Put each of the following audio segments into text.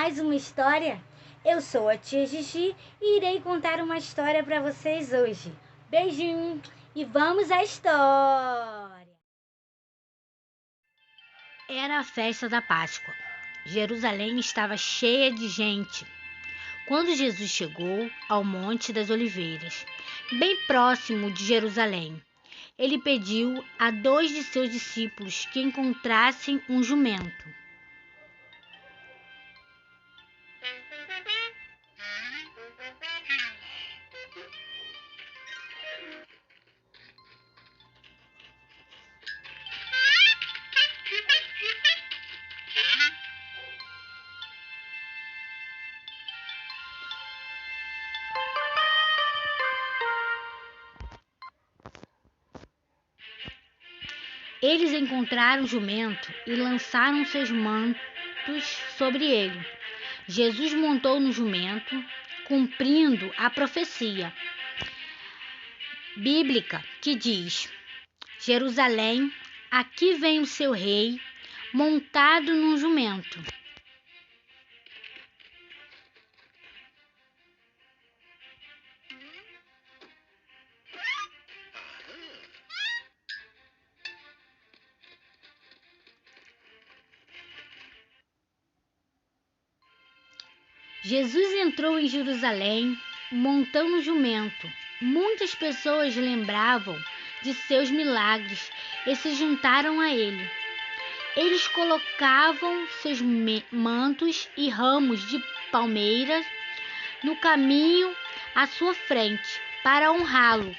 mais uma história? Eu sou a tia Gigi e irei contar uma história para vocês hoje. Beijinho e vamos à história! Era a festa da Páscoa. Jerusalém estava cheia de gente. Quando Jesus chegou ao Monte das Oliveiras, bem próximo de Jerusalém, ele pediu a 2 de seus discípulos que encontrassem um jumento. Eles encontraram o jumento e lançaram seus mantos sobre ele. Jesus montou no jumento, cumprindo a profecia bíblica que diz: Jerusalém, aqui vem o seu rei, montado num jumento. Jesus entrou em Jerusalém montando um jumento. Muitas pessoas lembravam de seus milagres e se juntaram a ele. Eles colocavam seus mantos e ramos de palmeiras no caminho à sua frente para honrá-lo.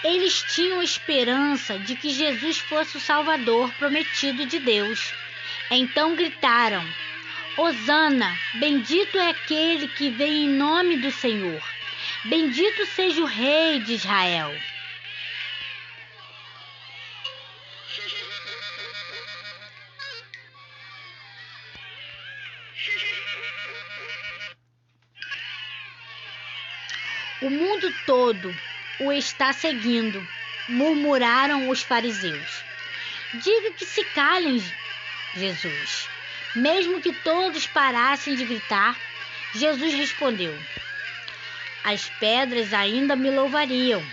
Eles tinham esperança de que Jesus fosse o Salvador prometido de Deus. Então gritaram: Hosana, bendito é aquele que vem em nome do Senhor. Bendito seja o Rei de Israel. O mundo todo o está seguindo, murmuraram os fariseus. Diga que se calem, Jesus. Mesmo que todos parassem de gritar, Jesus respondeu: as pedras ainda me louvariam.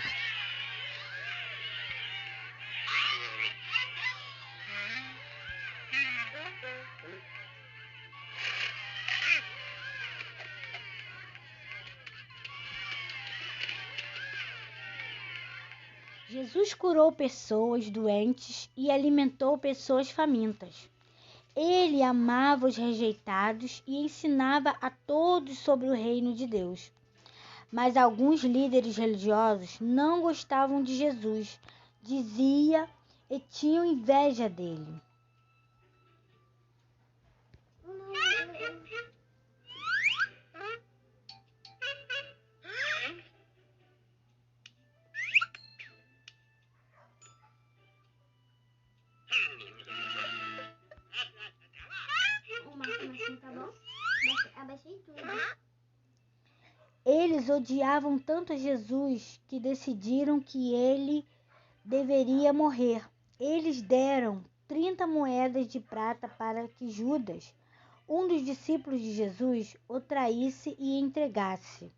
Jesus curou pessoas doentes e alimentou pessoas famintas. Ele amava os rejeitados e ensinava a todos sobre o reino de Deus. Mas alguns líderes religiosos não gostavam de Jesus, dizia, e tinham inveja dele. Eles odiavam tanto Jesus que decidiram que ele deveria morrer. Eles deram 30 moedas de prata para que Judas, um dos discípulos de Jesus, o traísse e entregasse.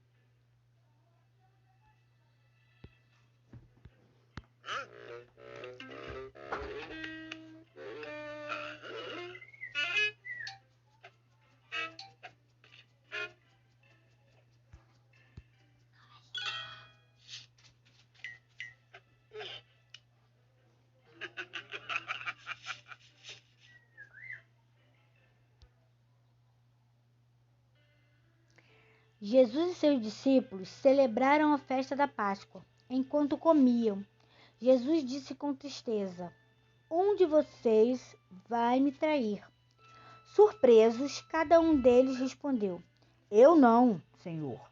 Jesus e seus discípulos celebraram a festa da Páscoa. Enquanto comiam, Jesus disse com tristeza: um de vocês vai me trair. Surpresos, cada um deles respondeu: eu não, Senhor.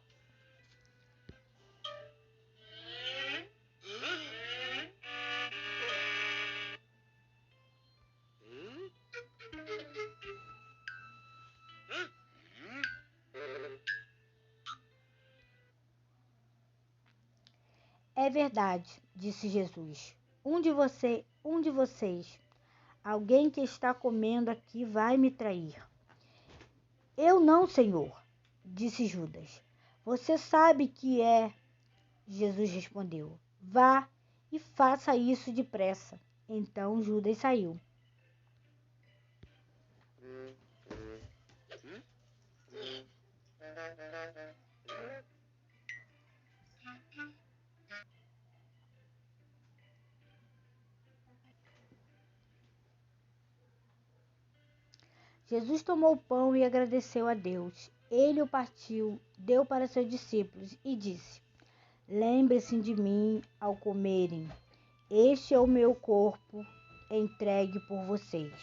É verdade, disse Jesus. Um de vocês, alguém que está comendo aqui, vai me trair. Eu não, Senhor, disse Judas. Você sabe que é. Jesus respondeu. Vá e faça isso depressa. Então Judas saiu. Jesus tomou o pão e agradeceu a Deus. Ele o partiu, deu para seus discípulos e disse: Lembre-se de mim ao comerem. Este é o meu corpo entregue por vocês.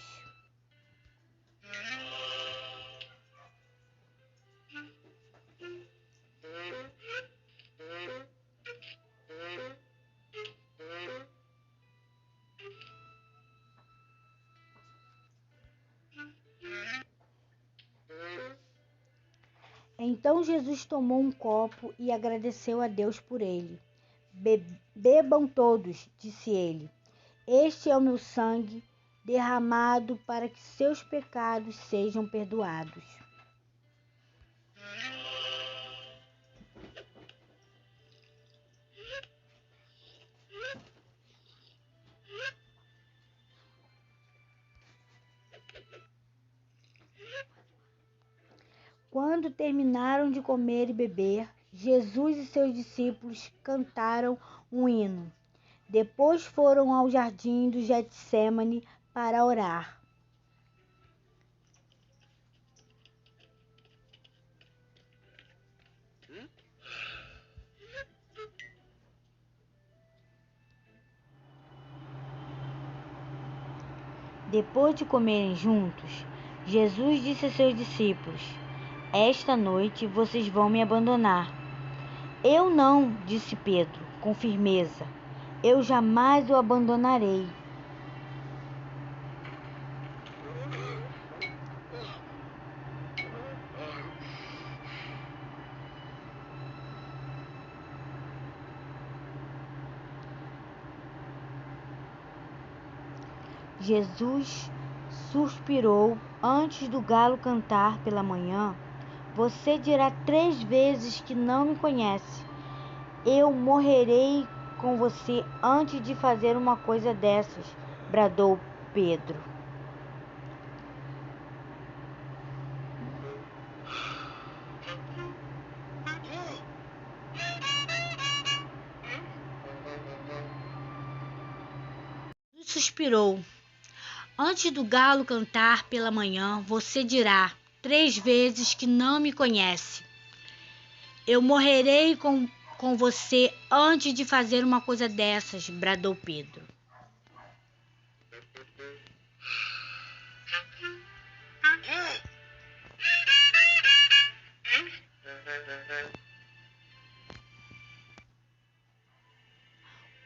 Então Jesus tomou um copo e agradeceu a Deus por ele. Bebam todos, disse ele. Este é o meu sangue derramado para que seus pecados sejam perdoados. Quando terminaram de comer e beber, Jesus e seus discípulos cantaram um hino. Depois foram ao jardim do Getsêmani para orar. Depois de comerem juntos, Jesus disse a seus discípulos: Esta noite vocês vão me abandonar. Eu não, disse Pedro, com firmeza. Eu jamais o abandonarei. Jesus suspirou antes do galo cantar pela manhã. Você dirá 3 vezes que não me conhece. Eu morrerei com você antes de fazer uma coisa dessas, bradou Pedro. Suspirou. Antes do galo cantar pela manhã, você dirá 3 vezes que não me conhece. Eu morrerei com você antes de fazer uma coisa dessas, bradou Pedro.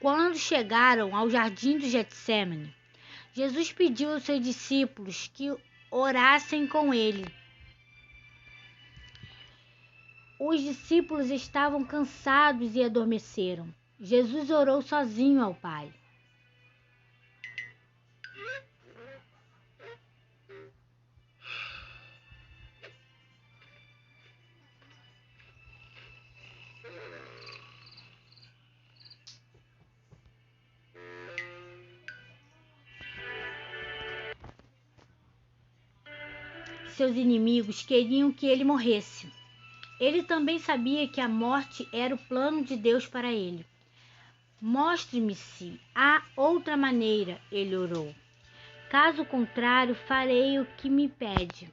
Quando chegaram ao jardim do Getsêmani, Jesus pediu aos seus discípulos que orassem com ele. Os discípulos estavam cansados e adormeceram. Jesus orou sozinho ao Pai. Seus inimigos queriam que ele morresse. Ele também sabia que a morte era o plano de Deus para ele. Mostre-me se há outra maneira, ele orou. Caso contrário, farei o que me pede.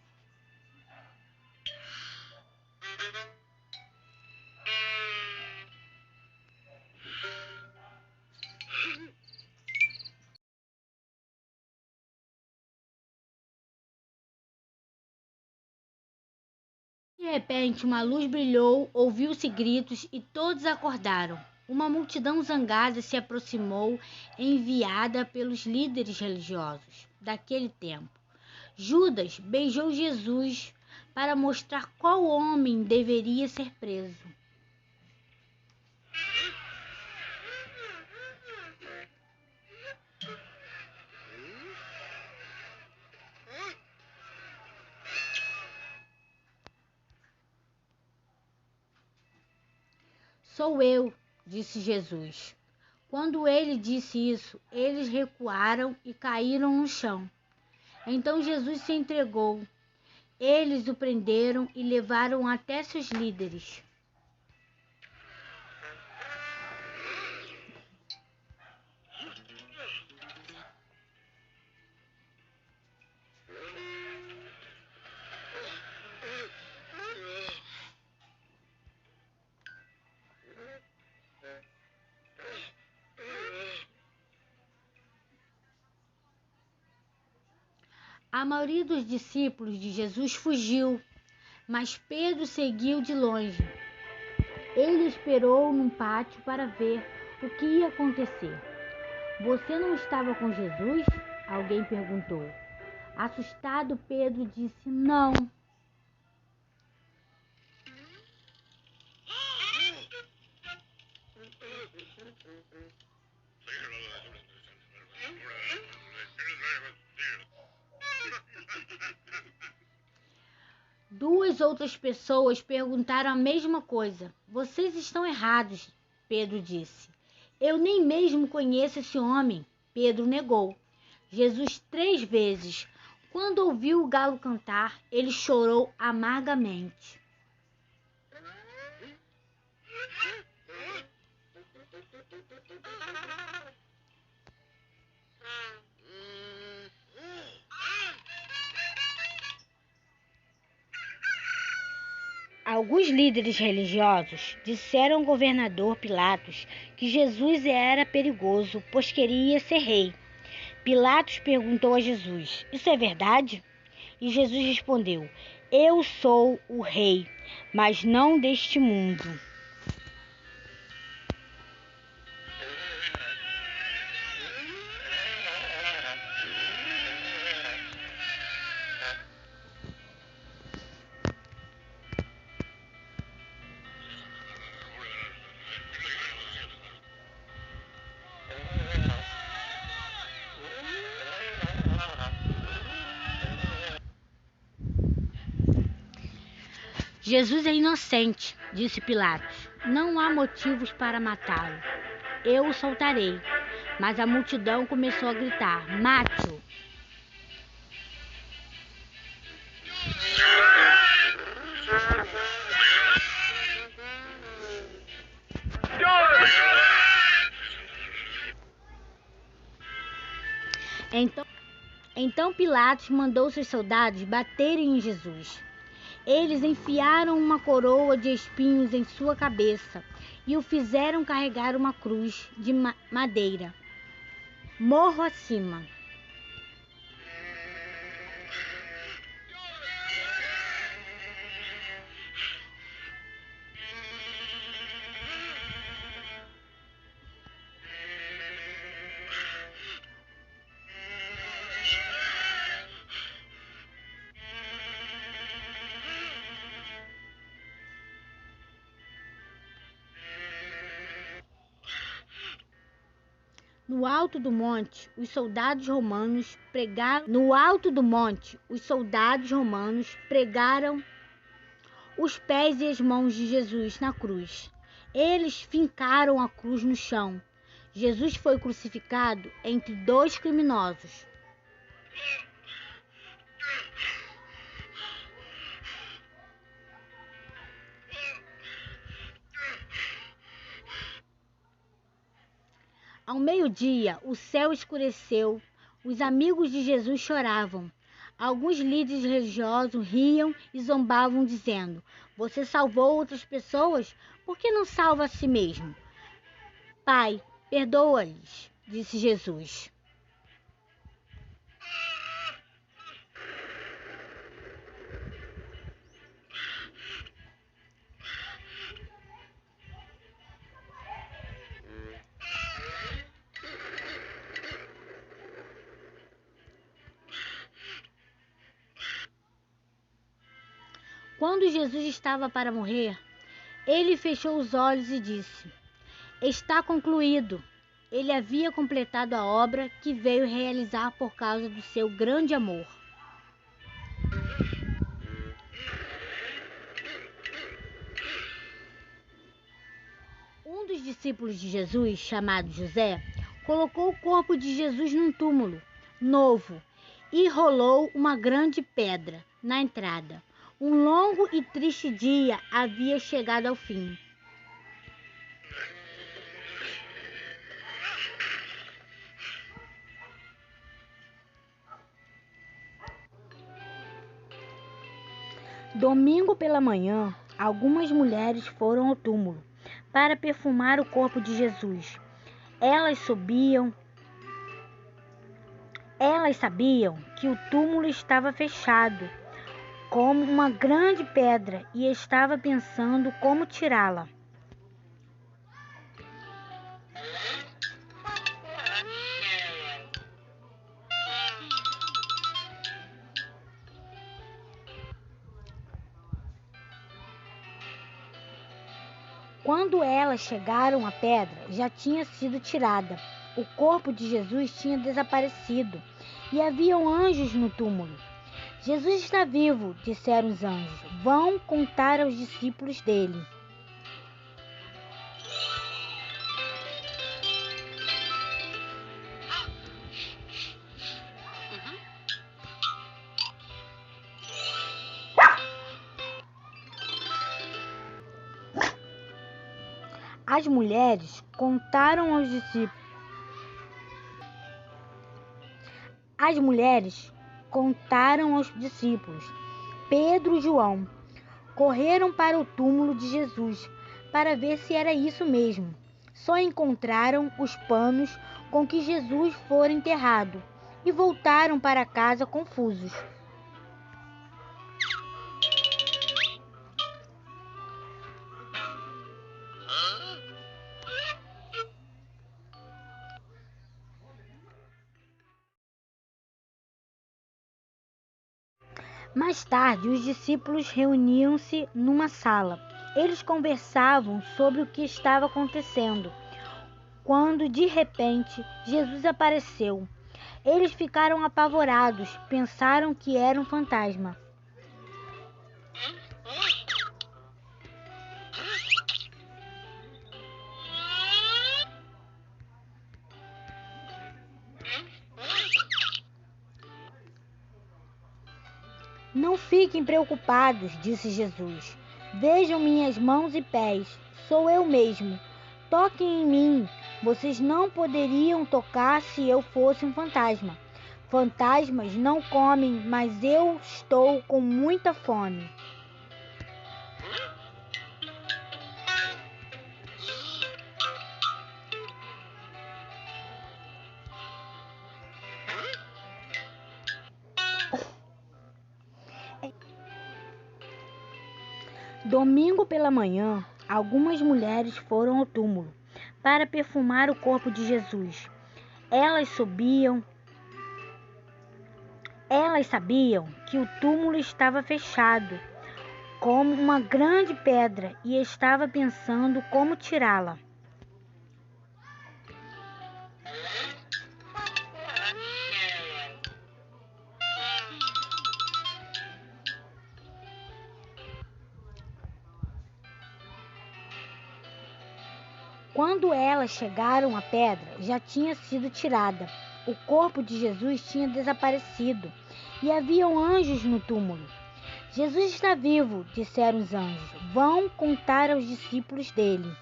De repente, uma luz brilhou, ouviu-se gritos e todos acordaram. Uma multidão zangada se aproximou, enviada pelos líderes religiosos daquele tempo. Judas beijou Jesus para mostrar qual homem deveria ser preso. Sou eu, disse Jesus. Quando ele disse isso, eles recuaram e caíram no chão. Então Jesus se entregou. Eles o prenderam e levaram até seus líderes. A maioria dos discípulos de Jesus fugiu, mas Pedro seguiu de longe. Ele esperou num pátio para ver o que ia acontecer. Você não estava com Jesus? Alguém perguntou. Assustado, Pedro disse: Não. Duas outras pessoas perguntaram a mesma coisa. Vocês estão errados, Pedro disse. Eu nem mesmo conheço esse homem. Pedro negou. Jesus 3 vezes. Quando ouviu o galo cantar, ele chorou amargamente. Alguns líderes religiosos disseram ao governador Pilatos que Jesus era perigoso, pois queria ser rei. Pilatos perguntou a Jesus: Isso é verdade? E Jesus respondeu: Eu sou o rei, mas não deste mundo. Jesus é inocente, disse Pilatos. Não há motivos para matá-lo. Eu o soltarei. Mas a multidão começou a gritar: Mate-o! Então Pilatos mandou seus soldados baterem em Jesus. Eles enfiaram uma coroa de espinhos em sua cabeça e o fizeram carregar uma cruz de madeira, morro acima. No alto do monte, os soldados romanos pregaram os pés e as mãos de Jesus na cruz. Eles fincaram a cruz no chão. Jesus foi crucificado entre 2 criminosos. Ao meio-dia, o céu escureceu. Os amigos de Jesus choravam. Alguns líderes religiosos riam e zombavam, dizendo: Você salvou outras pessoas? Por que não salva a si mesmo? Pai, perdoa-lhes, disse Jesus. Quando Jesus estava para morrer, ele fechou os olhos e disse: Está concluído. Ele havia completado a obra que veio realizar por causa do seu grande amor. discípulos de Jesus, chamado José, colocou o corpo de Jesus num túmulo novo e rolou uma grande pedra na entrada. Um longo e triste dia havia chegado ao fim. Domingo pela manhã, algumas mulheres foram ao túmulo para perfumar o corpo de Jesus. Elas sabiam que o túmulo estava fechado como uma grande pedra e estava pensando como tirá-la. Quando elas chegaram à pedra, já tinha sido tirada. O corpo de Jesus tinha desaparecido e haviam anjos no túmulo. Jesus está vivo, disseram os anjos. Vão contar aos discípulos dele. As mulheres contaram aos discípulos. Pedro e João correram para o túmulo de Jesus para ver se era isso mesmo. Só encontraram os panos com que Jesus fora enterrado e voltaram para casa confusos. Mais tarde, os discípulos reuniam-se numa sala. Eles conversavam sobre o que estava acontecendo, quando de repente Jesus apareceu. Eles ficaram apavorados, pensaram que era um fantasma. Não fiquem preocupados, disse Jesus. Vejam minhas mãos e pés, sou eu mesmo. Toquem em mim. Vocês não poderiam tocar se eu fosse um fantasma. Fantasmas não comem, mas eu estou com muita fome. Domingo pela manhã, algumas mulheres foram ao túmulo para perfumar o corpo de Jesus. Elas sabiam que o túmulo estava fechado como uma grande pedra e estava pensando como tirá-la. Quando elas chegaram à pedra, já tinha sido tirada. O corpo de Jesus tinha desaparecido e haviam anjos no túmulo. Jesus está vivo, disseram os anjos. Vão contar aos discípulos dele.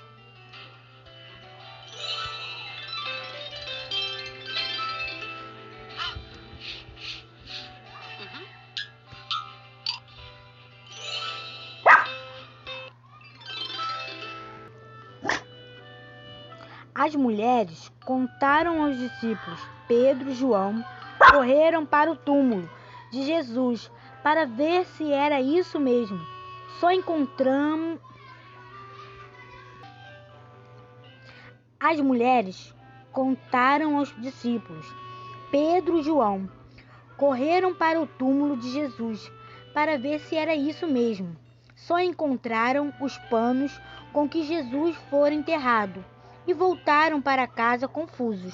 As mulheres contaram aos discípulos. Pedro e João correram para o túmulo de Jesus para ver se era isso mesmo. Só encontramos. As mulheres contaram aos discípulos. Pedro e João correram para o túmulo de Jesus para ver se era isso mesmo. Só encontraram os panos com que Jesus fora enterrado e voltaram para casa confusos.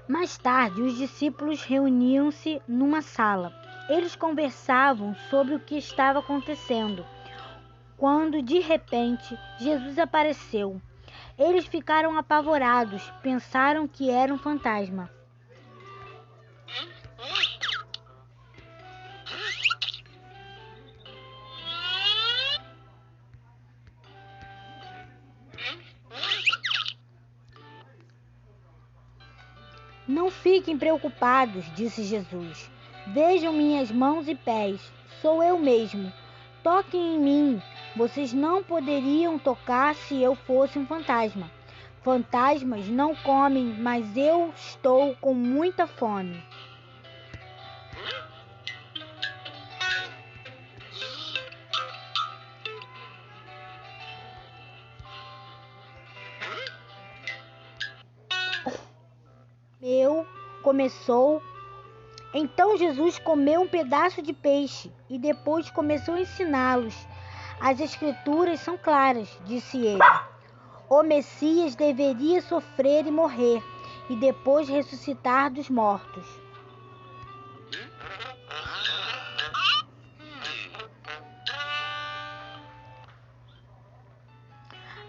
Mais tarde, os discípulos reuniam-se numa sala. Eles conversavam sobre o que estava acontecendo, quando de repente Jesus apareceu. Eles ficaram apavorados, pensaram que era um fantasma. Não fiquem preocupados, disse Jesus. Vejam minhas mãos e pés, sou eu mesmo. Toquem em mim. Vocês não poderiam tocar se eu fosse um fantasma. Fantasmas não comem, mas eu estou com muita fome. Começou. Então Jesus comeu um pedaço de peixe e depois começou a ensiná-los. As Escrituras são claras, disse ele. O Messias deveria sofrer e morrer e depois ressuscitar dos mortos.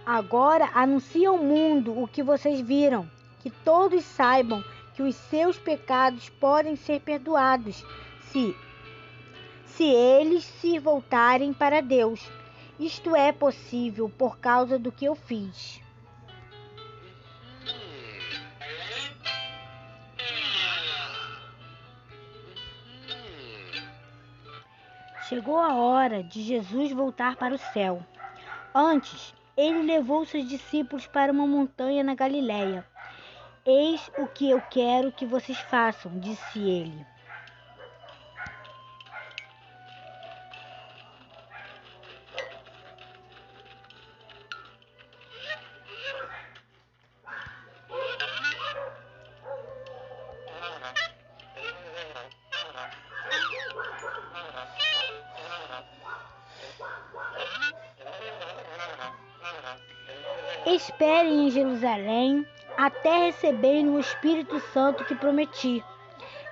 Agora anuncie ao mundo o que vocês viram, que todos saibam que os seus pecados podem ser perdoados se eles se voltarem para Deus. Isto é possível por causa do que eu fiz. Chegou a hora de Jesus voltar para o céu. Antes, ele levou seus discípulos para uma montanha na Galileia. Eis o que eu quero que vocês façam, disse ele. Esperem em Jerusalém até receberem o Espírito Santo que prometi.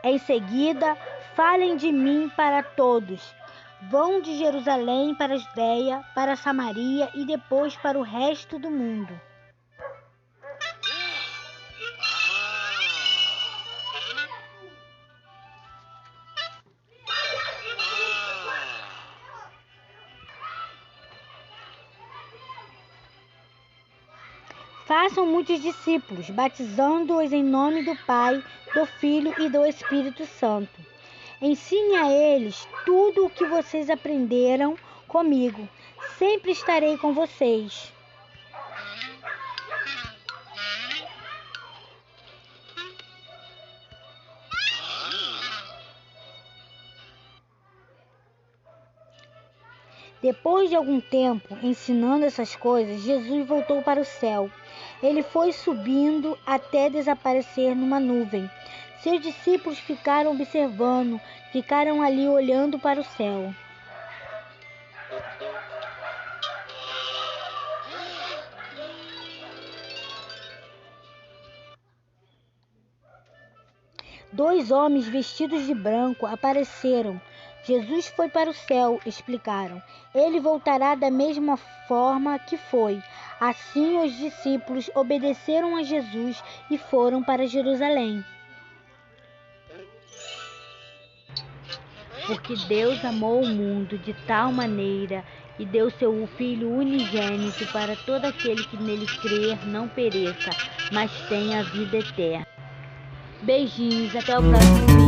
Em seguida, falem de mim para todos. Vão de Jerusalém para a Judeia, para Samaria e depois para o resto do mundo. Façam muitos discípulos, batizando-os em nome do Pai, do Filho e do Espírito Santo. Ensine a eles tudo o que vocês aprenderam comigo. Sempre estarei com vocês. Depois de algum tempo ensinando essas coisas, Jesus voltou para o céu. Ele foi subindo até desaparecer numa nuvem. Seus discípulos ficaram observando, ficaram ali olhando para o céu. Dois homens vestidos de branco apareceram. Jesus foi para o céu, explicaram. Ele voltará da mesma forma que foi. Assim, os discípulos obedeceram a Jesus e foram para Jerusalém. Porque Deus amou o mundo de tal maneira e deu seu Filho unigênito para todo aquele que nele crer não pereça, mas tenha a vida eterna. Beijinhos, até o próximo vídeo.